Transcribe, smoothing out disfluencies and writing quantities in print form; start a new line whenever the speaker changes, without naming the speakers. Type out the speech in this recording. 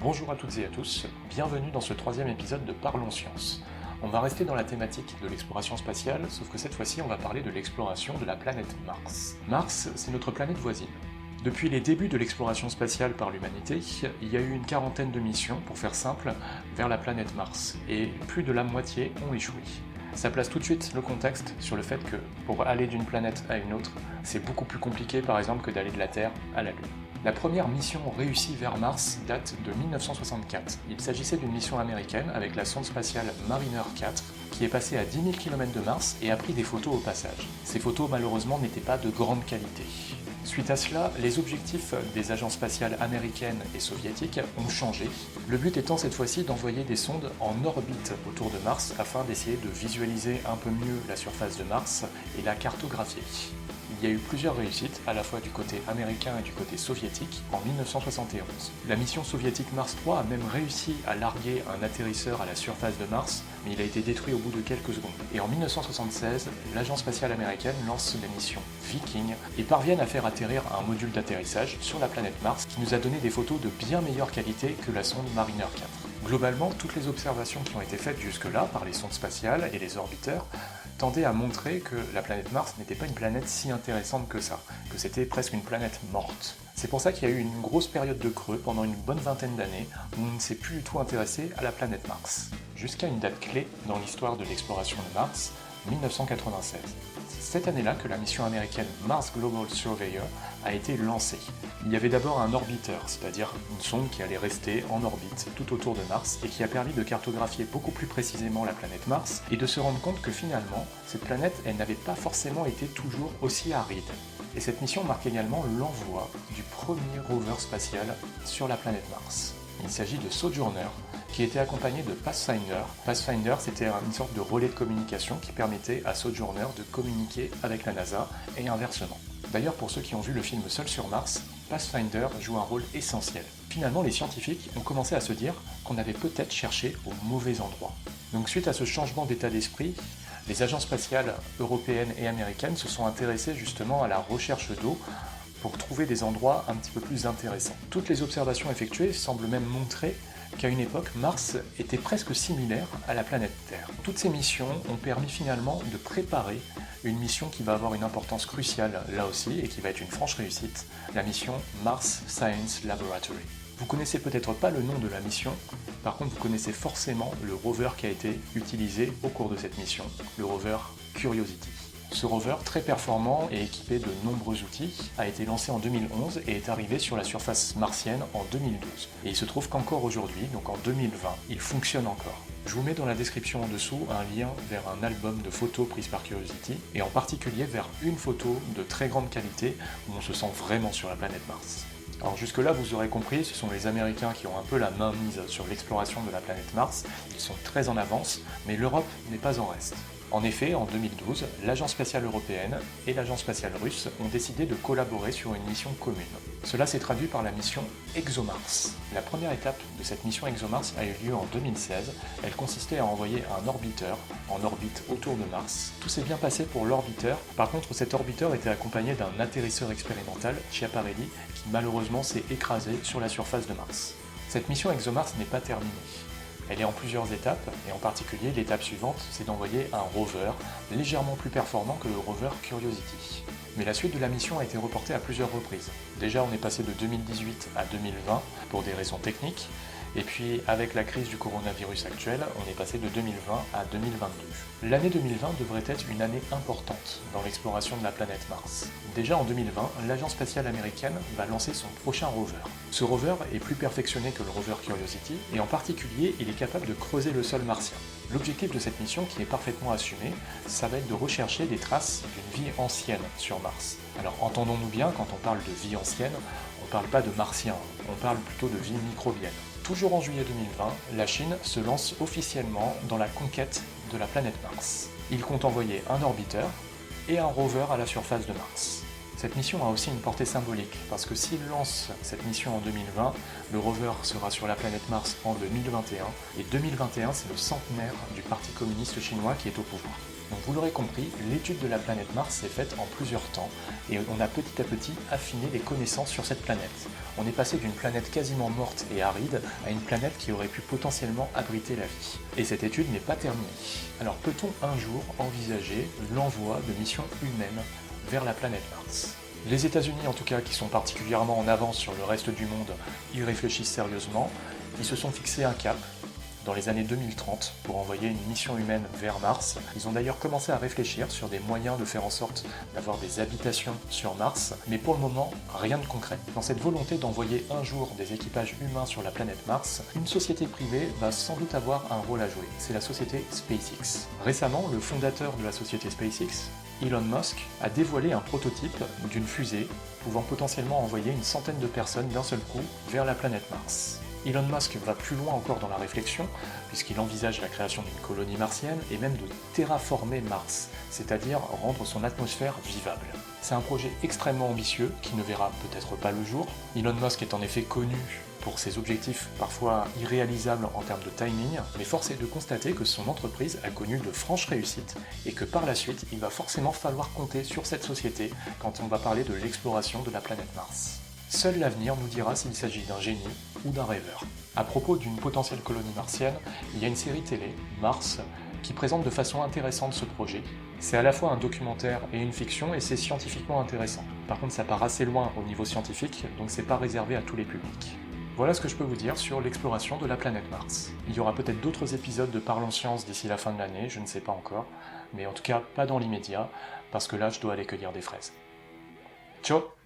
Bonjour à toutes et à tous, bienvenue dans ce troisième épisode de Parlons Science. On va rester dans la thématique de l'exploration spatiale, sauf que cette fois-ci on va parler de l'exploration de la planète Mars. Mars, c'est notre planète voisine. Depuis les débuts de l'exploration spatiale par l'humanité, il y a eu une quarantaine de missions, pour faire simple, vers la planète Mars, et plus de la moitié ont échoué. Ça place tout de suite le contexte sur le fait que, pour aller d'une planète à une autre, c'est beaucoup plus compliqué par exemple que d'aller de la Terre à la Lune. La première mission réussie vers Mars date de 1964. Il s'agissait d'une mission américaine avec la sonde spatiale Mariner 4 qui est passée à 10 000 km de Mars et a pris des photos au passage. Ces photos malheureusement n'étaient pas de grande qualité. Suite à cela, les objectifs des agences spatiales américaines et soviétiques ont changé, le but étant cette fois-ci d'envoyer des sondes en orbite autour de Mars afin d'essayer de visualiser un peu mieux la surface de Mars et la cartographier. Il y a eu plusieurs réussites, à la fois du côté américain et du côté soviétique, en 1971. La mission soviétique Mars 3 a même réussi à larguer un atterrisseur à la surface de Mars, mais il a été détruit au bout de quelques secondes. Et en 1976, l'agence spatiale américaine lance la mission Viking et parviennent à faire atterrir un module d'atterrissage sur la planète Mars qui nous a donné des photos de bien meilleure qualité que la sonde Mariner 4. Globalement, toutes les observations qui ont été faites jusque-là par les sondes spatiales et les orbiteurs tendaient à montrer que la planète Mars n'était pas une planète si intéressante que ça, que c'était presque une planète morte. C'est pour ça qu'il y a eu une grosse période de creux pendant une bonne vingtaine d'années où on ne s'est plus du tout intéressé à la planète Mars. Jusqu'à une date clé dans l'histoire de l'exploration de Mars, 1996. C'est cette année-là que la mission américaine Mars Global Surveyor a été lancée. Il y avait d'abord un orbiteur, c'est-à-dire une sonde qui allait rester en orbite tout autour de Mars et qui a permis de cartographier beaucoup plus précisément la planète Mars et de se rendre compte que finalement, cette planète, elle n'avait pas forcément été toujours aussi aride. Et cette mission marque également l'envoi du premier rover spatial sur la planète Mars. Il s'agit de Sojourner, qui était accompagné de Pathfinder. Pathfinder, c'était une sorte de relais de communication qui permettait à Sojourner de communiquer avec la NASA et inversement. D'ailleurs, pour ceux qui ont vu le film Seul sur Mars, Pathfinder joue un rôle essentiel. Finalement, les scientifiques ont commencé à se dire qu'on avait peut-être cherché au mauvais endroit. Donc suite à ce changement d'état d'esprit, les agences spatiales européennes et américaines se sont intéressées justement à la recherche d'eau pour trouver des endroits un petit peu plus intéressants. Toutes les observations effectuées semblent même montrer qu'à une époque, Mars était presque similaire à la planète Terre. Toutes ces missions ont permis finalement de préparer une mission qui va avoir une importance cruciale là aussi et qui va être une franche réussite, la mission Mars Science Laboratory. Vous connaissez peut-être pas le nom de la mission, par contre vous connaissez forcément le rover qui a été utilisé au cours de cette mission, le rover Curiosity. Ce rover, très performant et équipé de nombreux outils, a été lancé en 2011 et est arrivé sur la surface martienne en 2012. Et il se trouve qu'encore aujourd'hui, donc en 2020, il fonctionne encore. Je vous mets dans la description en dessous un lien vers un album de photos prises par Curiosity, et en particulier vers une photo de très grande qualité où on se sent vraiment sur la planète Mars. Alors jusque-là, vous aurez compris, ce sont les Américains qui ont un peu la main mise sur l'exploration de la planète Mars. Ils sont très en avance, mais l'Europe n'est pas en reste. En effet, en 2012, l'Agence spatiale européenne et l'Agence spatiale russe ont décidé de collaborer sur une mission commune. Cela s'est traduit par la mission ExoMars. La première étape de cette mission ExoMars a eu lieu en 2016. Elle consistait à envoyer un orbiteur en orbite autour de Mars. Tout s'est bien passé pour l'orbiteur. Par contre, cet orbiteur était accompagné d'un atterrisseur expérimental, Schiaparelli, qui malheureusement s'est écrasé sur la surface de Mars. Cette mission ExoMars n'est pas terminée. Elle est en plusieurs étapes, et en particulier l'étape suivante, c'est d'envoyer un rover légèrement plus performant que le rover Curiosity. Mais la suite de la mission a été reportée à plusieurs reprises. Déjà, on est passé de 2018 à 2020 pour des raisons techniques, et puis avec la crise du coronavirus actuelle, on est passé de 2020 à 2022. L'année 2020 devrait être une année importante dans l'exploration de la planète Mars. Déjà en 2020, l'agence spatiale américaine va lancer son prochain rover. Ce rover est plus perfectionné que le rover Curiosity, et en particulier, il est capable de creuser le sol martien. L'objectif de cette mission, qui est parfaitement assumé, ça va être de rechercher des traces d'une vie ancienne sur Mars. Alors entendons-nous bien, quand on parle de vie ancienne, on ne parle pas de martiens, on parle plutôt de vie microbienne. Toujours en juillet 2020, la Chine se lance officiellement dans la conquête de la planète Mars. Il compte envoyer un orbiteur et un rover à la surface de Mars. Cette mission a aussi une portée symbolique, parce que s'il lance cette mission en 2020, le rover sera sur la planète Mars en 2021, et 2021 c'est le centenaire du Parti communiste chinois qui est au pouvoir. Donc vous l'aurez compris, l'étude de la planète Mars s'est faite en plusieurs temps, et on a petit à petit affiné les connaissances sur cette planète. On est passé d'une planète quasiment morte et aride à une planète qui aurait pu potentiellement abriter la vie. Et cette étude n'est pas terminée. Alors peut-on un jour envisager l'envoi de missions humaines vers la planète Mars? Les États-Unis, en tout cas, qui sont particulièrement en avance sur le reste du monde, y réfléchissent sérieusement. Ils se sont fixés un cap dans les années 2030 pour envoyer une mission humaine vers Mars. Ils ont d'ailleurs commencé à réfléchir sur des moyens de faire en sorte d'avoir des habitations sur Mars, mais pour le moment, rien de concret. Dans cette volonté d'envoyer un jour des équipages humains sur la planète Mars, une société privée va sans doute avoir un rôle à jouer. C'est la société SpaceX. Récemment, le fondateur de la société SpaceX, Elon Musk, a dévoilé un prototype d'une fusée pouvant potentiellement envoyer une centaine de personnes d'un seul coup vers la planète Mars. Elon Musk va plus loin encore dans la réflexion, puisqu'il envisage la création d'une colonie martienne et même de terraformer Mars, c'est-à-dire rendre son atmosphère vivable. C'est un projet extrêmement ambitieux qui ne verra peut-être pas le jour. Elon Musk est en effet connu pour ses objectifs parfois irréalisables en termes de timing, mais force est de constater que son entreprise a connu de franches réussites et que par la suite, il va forcément falloir compter sur cette société quand on va parler de l'exploration de la planète Mars. Seul l'avenir nous dira s'il s'agit d'un génie ou d'un rêveur. À propos d'une potentielle colonie martienne, il y a une série télé, Mars, qui présente de façon intéressante ce projet. C'est à la fois un documentaire et une fiction et c'est scientifiquement intéressant. Par contre, ça part assez loin au niveau scientifique, donc c'est pas réservé à tous les publics. Voilà ce que je peux vous dire sur l'exploration de la planète Mars. Il y aura peut-être d'autres épisodes de Parlons Science d'ici la fin de l'année, je ne sais pas encore, mais en tout cas pas dans l'immédiat, parce que là je dois aller cueillir des fraises. Ciao!